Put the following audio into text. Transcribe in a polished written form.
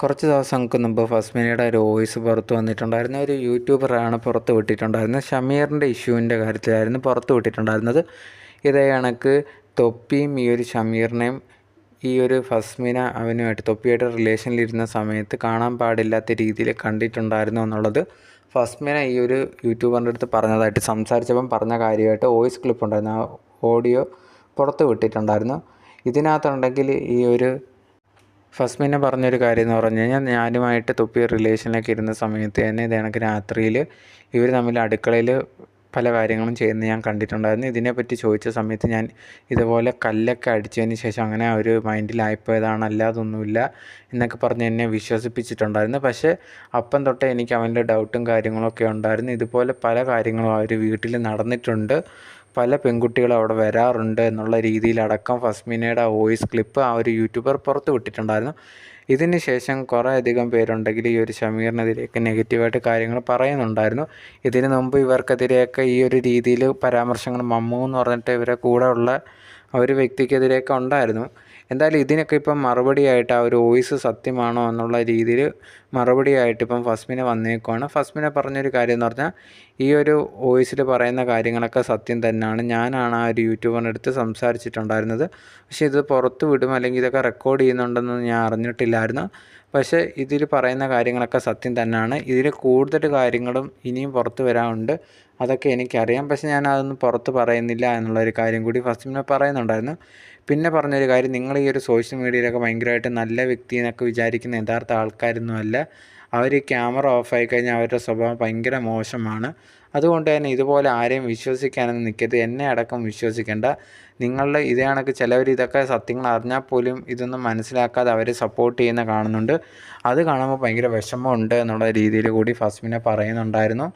കുറച്ച് ദിവസങ്ങൾക്ക് മുമ്പ് ഫസ്മിനയുടെ ഒരു വോയിസ് പുറത്ത് വന്നിട്ടുണ്ടായിരുന്നു. ഒരു യൂട്യൂബറാണ് പുറത്ത് വിട്ടിട്ടുണ്ടായിരുന്നത്. ഷമീറിൻ്റെ ഇഷ്യൂവിൻ്റെ കാര്യത്തിലായിരുന്നു പുറത്ത് വിട്ടിട്ടുണ്ടായിരുന്നത്. ഇതേ കണക്ക് തൊപ്പിയും ഈ ഒരു ഷമീറിനെയും ഈ ഒരു ഫസ്മിന അവനുമായിട്ട് തൊപ്പിയായിട്ട് റിലേഷനിലിരുന്ന സമയത്ത് കാണാൻ പാടില്ലാത്ത രീതിയിൽ കണ്ടിട്ടുണ്ടായിരുന്നു എന്നുള്ളത് ഫസ്മിന ഈ ഒരു യൂട്യൂബറിൻ്റെ അടുത്ത് പറഞ്ഞതായിട്ട് സംസാരിച്ചപ്പം പറഞ്ഞ കാര്യമായിട്ട് വോയിസ് ക്ലിപ്പ് ഉണ്ടായിരുന്നു. ആ ഓഡിയോ പുറത്ത് വിട്ടിട്ടുണ്ടായിരുന്നു. ഇതിനകത്തുണ്ടെങ്കിൽ ഈ ഒരു ഫസ്മിന പറഞ്ഞൊരു കാര്യം എന്ന് പറഞ്ഞു കഴിഞ്ഞാൽ, ഞാനുമായിട്ട് തൊപ്പി റിലേഷനിലൊക്കെ ഇരുന്ന സമയത്ത് തന്നെ ഇത് കണക്ക് രാത്രിയിൽ ഇവർ തമ്മിൽ അടുക്കളയിൽ പല കാര്യങ്ങളും ചെയ്യുന്നത് ഞാൻ കണ്ടിട്ടുണ്ടായിരുന്നു. ഇതിനെപ്പറ്റി ചോദിച്ച സമയത്ത് ഞാൻ ഇതുപോലെ കല്ലൊക്കെ അടിച്ചതിന് ശേഷം അങ്ങനെ ഒരു മൈൻഡിലായിപ്പോയതാണ്, അല്ലാതൊന്നുമില്ല എന്നൊക്കെ പറഞ്ഞ് എന്നെ വിശ്വസിപ്പിച്ചിട്ടുണ്ടായിരുന്നു. പക്ഷേ അപ്പം തൊട്ടേ എനിക്ക് അവൻ്റെ ഡൗട്ടും കാര്യങ്ങളൊക്കെ ഉണ്ടായിരുന്നു. ഇതുപോലെ പല കാര്യങ്ങളും അവർ വീട്ടിൽ നടന്നിട്ടുണ്ട്, പല പെൺകുട്ടികളും അവിടെ വരാറുണ്ട് എന്നുള്ള രീതിയിലടക്കം ഫസ്മിനയുടെ വോയിസ് ക്ലിപ്പ് ആ ഒരു യൂട്യൂബർ പുറത്ത് വിട്ടിട്ടുണ്ടായിരുന്നു. ഇതിന് ശേഷം കുറേ അധികം പേരുണ്ടെങ്കിൽ ഈ ഒരു ഷമീറിനെതിരെയൊക്കെ നെഗറ്റീവായിട്ട് കാര്യങ്ങൾ പറയുന്നുണ്ടായിരുന്നു. ഇതിനു മുമ്പ് ഇവർക്കെതിരെയൊക്കെ ഈ ഒരു രീതിയിൽ പരാമർശങ്ങൾ മമ്മൂ എന്ന് പറഞ്ഞിട്ട് ഇവരെ കൂടെ ഉള്ള ആ ഒരു വ്യക്തിക്കെതിരെയൊക്കെ ഉണ്ടായിരുന്നു. എന്തായാലും ഇതിനൊക്കെ ഇപ്പം മറുപടിയായിട്ട് ആ ഒരു വോയിസ് സത്യമാണോ എന്നുള്ള രീതിയിൽ മറുപടിയായിട്ട് ഇപ്പം ഫസ്മിന വന്നേക്കുവാണ്. ഫസ്മിന പറഞ്ഞൊരു കാര്യം എന്ന് പറഞ്ഞാൽ, ഈ ഒരു വോയിസിൽ പറയുന്ന കാര്യങ്ങളൊക്കെ സത്യം തന്നെയാണ്. ഞാനാണ് ആ ഒരു യൂട്യൂബറിൻ്റെ അടുത്ത് സംസാരിച്ചിട്ടുണ്ടായിരുന്നത്. പക്ഷേ ഇത് പുറത്ത് വിടും അല്ലെങ്കിൽ ഇതൊക്കെ റെക്കോർഡ് ചെയ്യുന്നുണ്ടെന്ന് ഞാൻ അറിഞ്ഞിട്ടില്ലായിരുന്നു. പക്ഷേ ഇതിൽ പറയുന്ന കാര്യങ്ങളൊക്കെ സത്യം തന്നെയാണ്. ഇതിൽ കൂടുതൽ കാര്യങ്ങളും ഇനിയും പുറത്ത് വരാനുണ്ട്, അതൊക്കെ എനിക്കറിയാം. പക്ഷേ ഞാൻ അതൊന്നും പുറത്ത് പറയുന്നില്ല എന്നുള്ളൊരു കാര്യം കൂടി ഫസ്മിന പറയുന്നുണ്ടായിരുന്നു. പിന്നെ പറഞ്ഞൊരു കാര്യം, നിങ്ങൾ ഈ ഒരു സോഷ്യൽ മീഡിയയിലൊക്കെ ഭയങ്കരമായിട്ട് നല്ല വ്യക്തി എന്നൊക്കെ വിചാരിക്കുന്ന യഥാർത്ഥ ആൾക്കാരൊന്നുമല്ല. അവർ ക്യാമറ ഓഫായി കഴിഞ്ഞാൽ അവരുടെ സ്വഭാവം ഭയങ്കര മോശമാണ്. അതുകൊണ്ട് തന്നെ ഇതുപോലെ ആരെയും വിശ്വസിക്കാനൊന്നും നിൽക്കരുത്. എന്നെ അടക്കം വിശ്വസിക്കേണ്ട. നിങ്ങളുടെ ഇതേ കണക്ക് ചിലവർ ഇതൊക്കെ സത്യങ്ങൾ അറിഞ്ഞാൽ പോലും ഇതൊന്നും മനസ്സിലാക്കാതെ അവരെ സപ്പോർട്ട് ചെയ്യുന്ന കാണുന്നുണ്ട്. അത് കാണുമ്പോൾ ഭയങ്കര വിഷമമുണ്ട് എന്നുള്ള രീതിയിൽ കൂടി ഫസ്മിന പറയുന്നുണ്ടായിരുന്നു.